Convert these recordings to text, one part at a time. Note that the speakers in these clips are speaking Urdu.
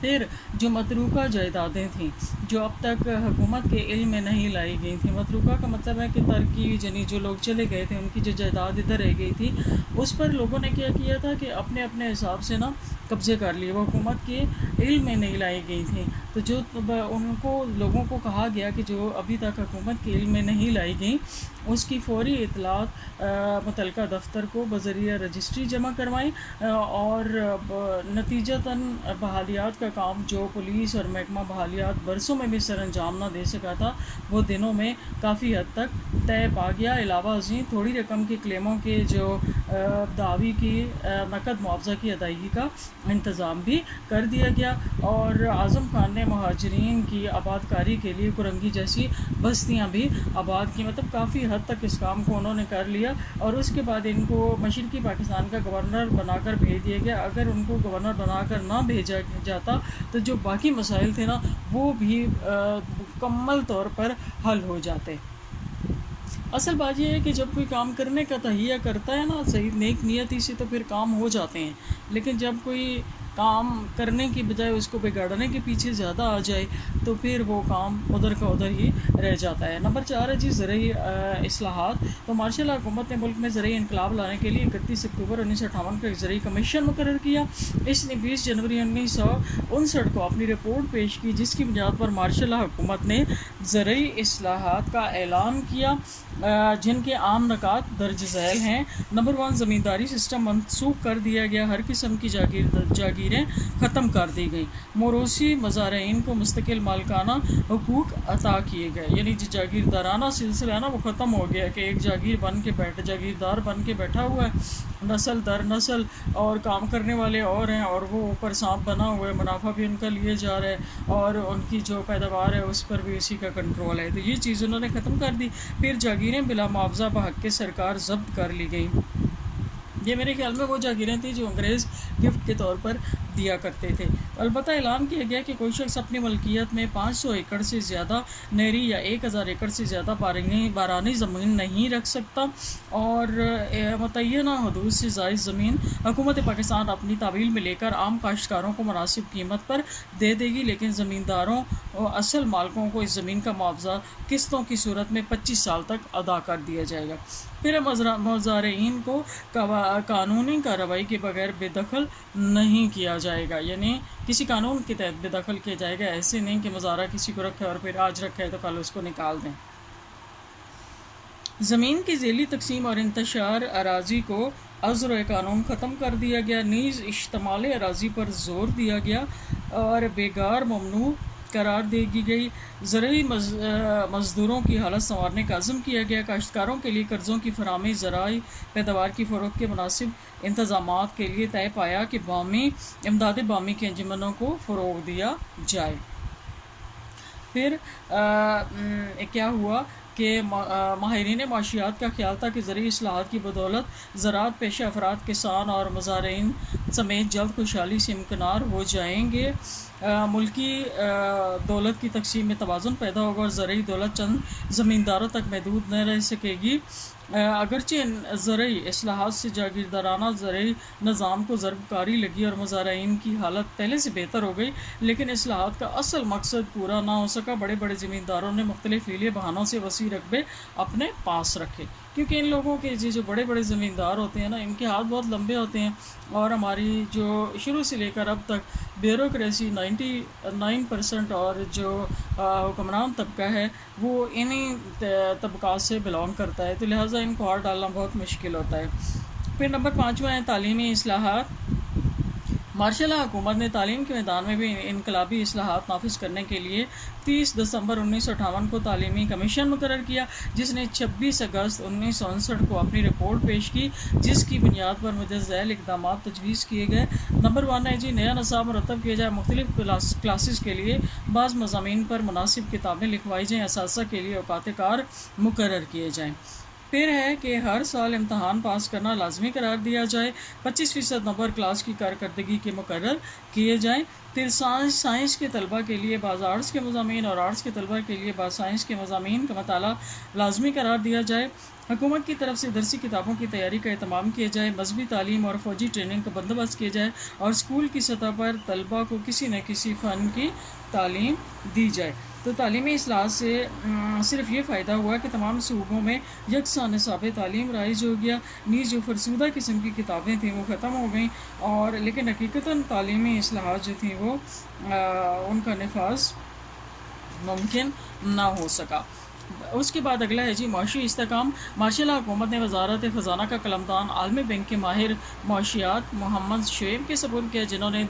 پھر جو متروکہ جائیدادیں تھیں جو اب تک حکومت کے علم میں نہیں لائی گئی تھیں، متروکہ کا مطلب ہے کہ ترکی یعنی جو لوگ چلے گئے تھے ان کی جو جائیداد ادھر رہ گئی تھی، اس پر لوگوں نے کیا کیا تھا کہ اپنے اپنے حساب سے نا قبضے کر لیے، وہ حکومت کے علم میں نہیں لائی گئی تھیں۔ تو جو ان کو لوگوں کو کہا گیا کہ جو ابھی تک حکومت کے علم میں نہیں لائی گئیں اس کی فوری اطلاعات متعلقہ دفتر کو بذریعہ رجسٹری جمع کروائیں، اور نتیجتاً بحالیات کا کام جو پولیس اور محکمہ بحالیات برسوں میں بھی سر انجام نہ دے سکا تھا وہ دنوں میں کافی حد تک طے پا گیا۔ علاوہ ازیں تھوڑی رقم کے کلیموں کے جو دعوی کی نقد معاوضہ کی ادائیگی کا انتظام بھی کر دیا گیا، اور اعظم خان نے مہاجرین کی آباد کاری کے لیے کرنگی جیسی بستیاں بھی آباد کی، مطلب کافی حد تک اس کام کو انہوں نے کر لیا، اور اس کے بعد ان کو مشرقی پاکستان کا گورنر بنا کر بھیج دیا گیا۔ اگر ان کو گورنر بنا کر نہ بھیجا جاتا تو جو باقی مسائل تھے نا وہ بھی مکمل طور پر حل ہو جاتے۔ اصل بات یہ ہے کہ جب کوئی کام کرنے کا تہیہ کرتا ہے نا صحیح نیک نیتی سے تو پھر کام ہو جاتے ہیں، لیکن جب کوئی کام کرنے کی بجائے اس کو بگاڑنے کے پیچھے زیادہ آ جائے تو پھر وہ کام ادھر کا ادھر ہی رہ جاتا ہے۔ نمبر 4 ہے جی زرعی اصلاحات۔ تو مارشل لا حکومت نے ملک میں زرعی انقلاب لانے کے لیے 31 اکتوبر 1958 کو ایک زرعی کمیشن مقرر کیا۔ اس نے 20 جنوری 1959 کو اپنی رپورٹ پیش کی جس کی بنیاد پر مارشل لا حکومت نے زرعی اصلاحات کا اعلان کیا، جن کے عام نکات درج ذیل ہیں۔ نمبر 1، زمینداری سسٹم منسوخ کر دیا گیا، ہر قسم کی جاگیریں ختم کر دی گئیں، موروثی مزارعین کو مستقل مالکانہ حقوق عطا کیے گئے، یعنی جو جاگیردارانہ سلسلہ ہے نا وہ ختم ہو گیا کہ ایک جاگیردار بن کے بیٹھا ہوا ہے نسل در نسل، اور کام کرنے والے اور ہیں اور وہ اوپر سانپ بنا ہوا ہے، منافع بھی ان کا لیے جا رہا ہے اور ان کی جو پیداوار ہے اس پر بھی اسی کا کنٹرول ہے۔ تو یہ چیز انہوں نے ختم کر دی۔ پھر جاگیریں بلا معاوضہ بحق سرکار ضبط کر لی گئیں۔ یہ میرے خیال میں وہ جاگیریں تھیں جو انگریز گفٹ کے طور پر دیا کرتے تھے۔ البتہ اعلان کیا گیا کہ کوئی شخص اپنی ملکیت میں 500 ایکڑ سے زیادہ نہری یا 1000 ایکڑ سے زیادہ بارانی زمین نہیں رکھ سکتا، اور متعینہ حدود سے زائد زمین حکومت پاکستان اپنی تعویل میں لے کر عام کاشتکاروں کو مناسب قیمت پر دے دے گی، لیکن زمینداروں اور اصل مالکوں کو اس زمین کا معاوضہ قسطوں کی صورت میں 25 سال تک ادا کر دیا جائے گا۔ پھر مزارعین کو قانونی کارروائی کے بغیر بے دخل نہیں کیا جائے گا، یعنی کسی قانون کے تحت بے دخل کیا جائے گا، ایسے نہیں کہ مزارع کسی کو رکھے اور پھر آج رکھے تو کل اس کو نکال دیں۔ زمین کی ذیلی تقسیم اور انتشار اراضی کو عذر قانون ختم کر دیا گیا، نیز اشتمال اراضی پر زور دیا گیا اور بیگار ممنوع قرار دے دی گئی۔ زرعی مزدوروں کی حالت سنوارنے کا عزم کیا گیا۔ کاشتکاروں کے لیے قرضوں کی فراہمی، زرعی پیداوار کی فروخت کے مناسب انتظامات کے لیے طے پایا کہ امداد بامی کے انجمنوں کو فروغ دیا جائے۔ پھر کیا ہوا کہ ماہرین معاشیات کا خیال تھا کہ زرعی اصلاحات کی بدولت زراعت پیشہ افراد، کسان اور مزارعین سمیت جلد خوشحالی سے امکنار ہو جائیں گے، ملکی دولت کی تقسیم میں توازن پیدا ہوگا اور زرعی دولت چند زمینداروں تک محدود نہ رہ سکے گی۔ اگرچہ زرعی اصلاحات سے جاگیردارانہ زرعی نظام کو ضرب کاری لگی اور مزارعین کی حالت پہلے سے بہتر ہو گئی، لیکن اصلاحات کا اصل مقصد پورا نہ ہو سکا۔ بڑے بڑے زمینداروں نے مختلف حیلے بہانوں سے وسیع رقبے اپنے پاس رکھے، کیونکہ ان لوگوں کے جو بڑے بڑے زمیندار ہوتے ہیں نا ان کے ہاتھ بہت لمبے ہوتے ہیں، اور ہماری جو شروع سے لے کر اب تک بیوروکریسی 99% اور جو حکمران طبقہ ہے وہ انہی طبقات سے بلانگ کرتا ہے، تو لہٰذا ان کو ہار ڈالنا بہت مشکل ہوتا ہے۔ پھر نمبر 5 ہے تعلیمی اصلاحات۔ مارشل لا حکومت نے تعلیم کے میدان میں بھی انقلابی اصلاحات نافذ کرنے کے لیے 30 دسمبر 1958 کو تعلیمی کمیشن مقرر کیا، جس نے 26 اگست 1959 کو اپنی رپورٹ پیش کی، جس کی بنیاد پر مندرجہ ذیل اقدامات تجویز کیے گئے۔ نمبر 1 ہے جی نیا نصاب مرتب کیا جائے، مختلف کلاسز کے لیے بعض مضامین پر مناسب کتابیں لکھوائی جائیں، اساتذہ کے لیے اوقات کار مقرر کیے جائیں۔ پھر ہے کہ ہر سال امتحان پاس کرنا لازمی قرار دیا جائے، 25% نمبر کلاس کی کارکردگی کے مقرر کیے جائیں۔ پھر سائنس کے طلبہ کے لیے بعض آرٹس کے مضامین اور آرٹس کے طلبہ کے لیے بعض سائنس کے مضامین کا مطالعہ لازمی قرار دیا جائے۔ حکومت کی طرف سے درسی کتابوں کی تیاری کا اہتمام کیا جائے، مذہبی تعلیم اور فوجی ٹریننگ کا بندوبست کیا جائے، اور اسکول کی سطح پر طلبہ کو کسی نہ کسی فن کی تعلیم دی جائے۔ تو تعلیمی اصلاح سے صرف یہ فائدہ ہوا کہ تمام صوبوں میں یکساں نصاب تعلیم رائج ہو گیا، نیز جو فرسودہ قسم کی کتابیں تھیں وہ ختم ہو گئیں، اور لیکن حقیقتاً تعلیمی اصلاحات جو تھیں وہ ان کا نفاذ ممکن نہ ہو سکا۔ اس کے بعد اگلا ہے جی معاشی استحکام۔ ماشاء اللہ حکومت نے وزارت خزانہ کا قلمدان عالمی بینک کے ماہر معاشیات محمد شعیب کے سپرد کیا، جنہوں نے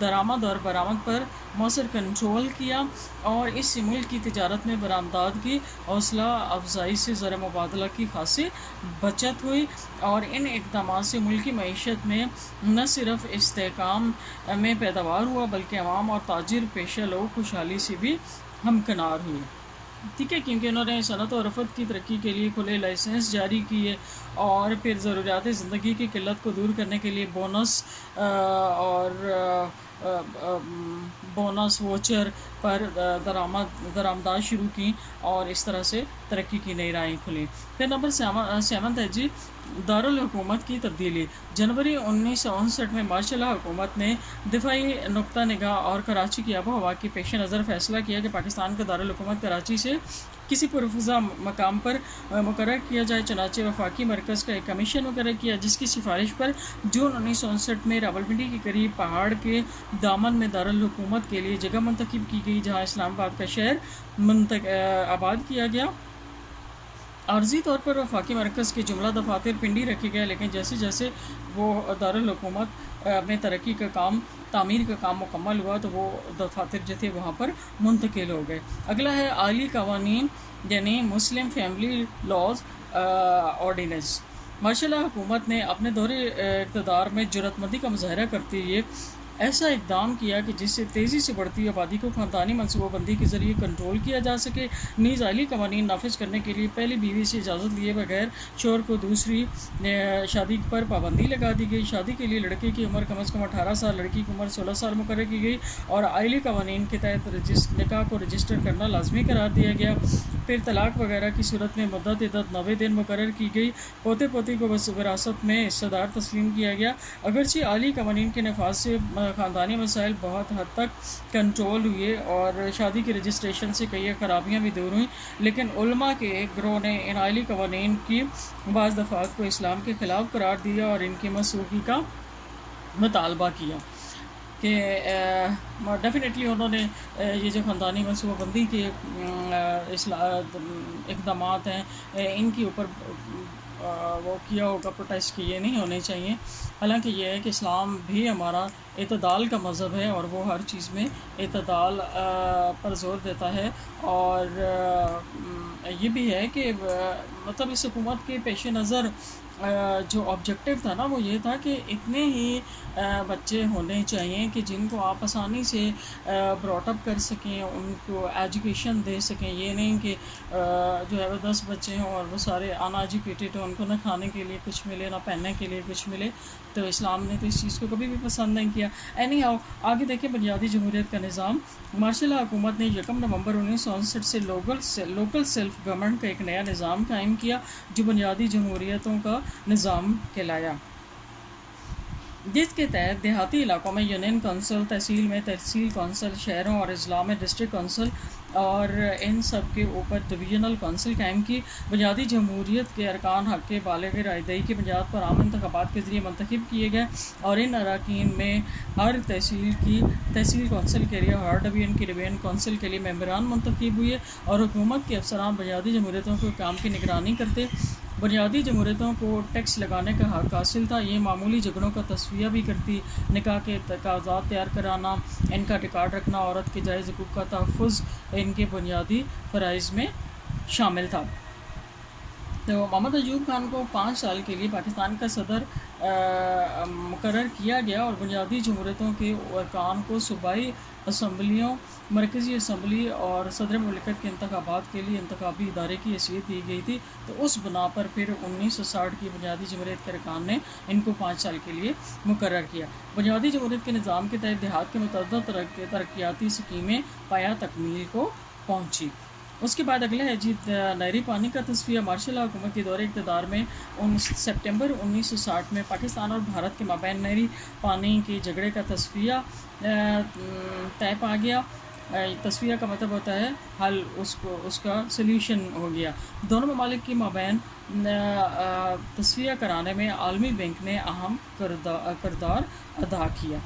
درآمد اور برآمد پر مؤثر کنٹرول کیا، اور اس سے ملک کی تجارت میں برآمدات کی حوصلہ افزائی سے زر مبادلہ کی خاصی بچت ہوئی، اور ان اقدامات سے ملک کی معیشت میں نہ صرف استحکام میں پیداوار ہوا بلکہ عوام اور تاجر پیشہ لوگ خوشحالی سے بھی ہمکنار ہوئے۔ ٹھیک ہے، کیونکہ انہوں نے صنعت و رفت کی ترقی کے لیے کھلے لائسنس جاری کیے، اور پھر ضروریات زندگی کی قلت کو دور کرنے کے لیے بونس ووچر پر درآمدات شروع کی، اور اس طرح سے ترقی کی نئی راہیں کھلیں۔ پھر نمبر 7 ہے جی دارالحکومت کی تبدیلی۔ جنوری 1959 میں ماشاء اللہ حکومت نے دفاعی نقطہ نگاہ اور کراچی کی آب و ہوا کے پیش نظر فیصلہ کیا کہ پاکستان کا دارالحکومت کراچی سے کسی پرفضا مقام پر مقرر کیا جائے۔ چنانچہ وفاقی مرکز کا ایک کمیشن مقرر کیا، جس کی سفارش پر جون 1959 میں راولپنڈی کے قریب پہاڑ کے دامن میں دارالحکومت کے لیے جگہ منتخب کی گئی، جہاں اسلام آباد کا شہر آباد کیا گیا۔ عارضی طور پر وفاقی مرکز کے جملہ دفاتر پنڈی رکھے گئے، لیکن جیسے جیسے وہ دارالحکومت میں ترقی کا کام تعمیر کا کام مکمل ہوا تو وہ دفاتر جو تھے وہاں پر منتقل ہو گئے۔ اگلا ہے اعلی قوانین یعنی مسلم فیملی لاز آرڈیننس۔ ماشاء اللہ حکومت نے اپنے دور اقتدار میں جرأت مندی کا مظاہرہ کرتے ہوئے ایسا اقدام کیا کہ جس سے تیزی سے بڑھتی آبادی کو خاندانی منصوبہ بندی کے ذریعے کنٹرول کیا جا سکے۔ نیز اعلی قوانین نافذ کرنے کے لیے پہلی بیوی سے اجازت لیے بغیر شوہر کو دوسری شادی پر پابندی لگا دی گئی۔ شادی کے لیے لڑکے کی عمر کم از کم 18 سال، لڑکی کی عمر 16 سال مقرر کی گئی، اور اعلی قوانین کے تحت نکاح کو رجسٹر کرنا لازمی قرار دیا گیا۔ پھر طلاق وغیرہ کی صورت میں مدت عدت 90 دن مقرر کی گئی۔ پوتے پوتی کو وراثت میں حصہ دار تسلیم کیا گیا۔ اگرچہ اعلی قوانین کے نفاذ سے خاندانی مسائل بہت حد تک کنٹرول ہوئے اور شادی کی رجسٹریشن سے کئی خرابیاں بھی دور ہوئیں، لیکن علماء کے ایک گروہ نے ان اعلی قوانین کی بعض دفعات کو اسلام کے خلاف قرار دیا اور ان کی منسوخی کا مطالبہ کیا کہ ڈیفینیٹلی انہوں نے یہ جو خاندانی منصوبہ بندی کے اقدامات ہیں ان کے اوپر وہ کیا ہوگا پروٹیسٹ، کیے نہیں ہونے چاہیے۔ حالانکہ یہ ہے کہ اسلام بھی ہمارا اعتدال کا مذہب ہے اور وہ ہر چیز میں اعتدال پر زور دیتا ہے، اور یہ بھی ہے کہ مطلب اس حکومت کے پیش نظر جو آبجیکٹو تھا نا وہ یہ تھا کہ اتنے ہی بچے ہونے چاہیے کہ جن کو آپ آسانی سے براٹ اپ کر سکیں، ان کو ایجوکیشن دے سکیں۔ یہ نہیں کہ جو ہے وہ 10 بچے ہوں اور وہ سارے ان ایجوکیٹڈ ہوں، ان کو نہ کھانے کے لیے کچھ ملے نہ پہننے کے لیے کچھ ملے۔ تو اسلام نے تو اس چیز کو کبھی بھی پسند نہیں کیا۔ اینی ہاؤ آگے دیکھیں بنیادی جمہوریت کا نظام۔ ماشاء اللہ حکومت نے 1 نومبر 1959 سے لوکل سیلف گورنمنٹ کا ایک نیا نظام قائم کیا جو بنیادی جمہوریتوں کا نظام کہلایا، جس کے تحت دیہاتی علاقوں میں یونین کونسل، تحصیل میں تحصیل کونسل، شہروں اور اضلاع میں ڈسٹرکٹ کونسل اور ان سب کے اوپر ڈویژنل کونسل قائم کی۔ بنیادی جمہوریت کے ارکان حق بالغ رائے دہی کی بنیاد پر عام انتخابات کے ذریعے منتخب کیے گئے، اور ان اراکین میں ہر تحصیل کونسل کے لیے، ہر ڈویژن کی ڈویژن کونسل کے لیے ممبران منتخب ہوئے، اور حکومت کے افسران بنیادی جمہوریتوں کے کام کی نگرانی کرتے۔ بنیادی جمہوریتوں کو ٹیکس لگانے کا حق حاصل تھا، یہ معمولی جھگڑوں کا تصفیہ بھی کرتی، نکاح کے کاغذات تیار کرانا، ان کا ریکارڈ رکھنا، عورت کے جائز حقوق کا تحفظ ان کے بنیادی فرائض میں شامل تھا۔ تو محمد ایوب خان کو 5 سال کے لیے پاکستان کا صدر مقرر کیا گیا، اور بنیادی جمہوریتوں کے ارکان کو صوبائی اسمبلیوں مرکزی اسمبلی اور صدر مملکت کے انتخابات کے لیے انتخابی ادارے کی حیثیت دی گئی تھی، تو اس بنا پر پھر 1960 کی بنیادی جمہوریت کے ارکان نے ان کو 5 سال کے لیے مقرر کیا۔ بنیادی جمہوریت کے نظام کے تحت دیہات کے متعدد ترقیاتی اسکیمیں پایہ تکمیل کو پہنچی۔ اس کے بعد اگلا ہے جی نہری پانی کا تصفیہ۔ مارشل حکومت کے دور اقتدار میں سپٹمبر 1960 میں پاکستان اور بھارت کے مابین نہری پانی کے جھگڑے کا تصفیہ طے پا گیا۔ تصفیہ کا مطلب ہوتا ہے حل، اس کا سلیوشن ہو گیا۔ دونوں ممالک کے مابین تصفیہ کرانے میں عالمی بینک نے اہم کردار ادا کیا۔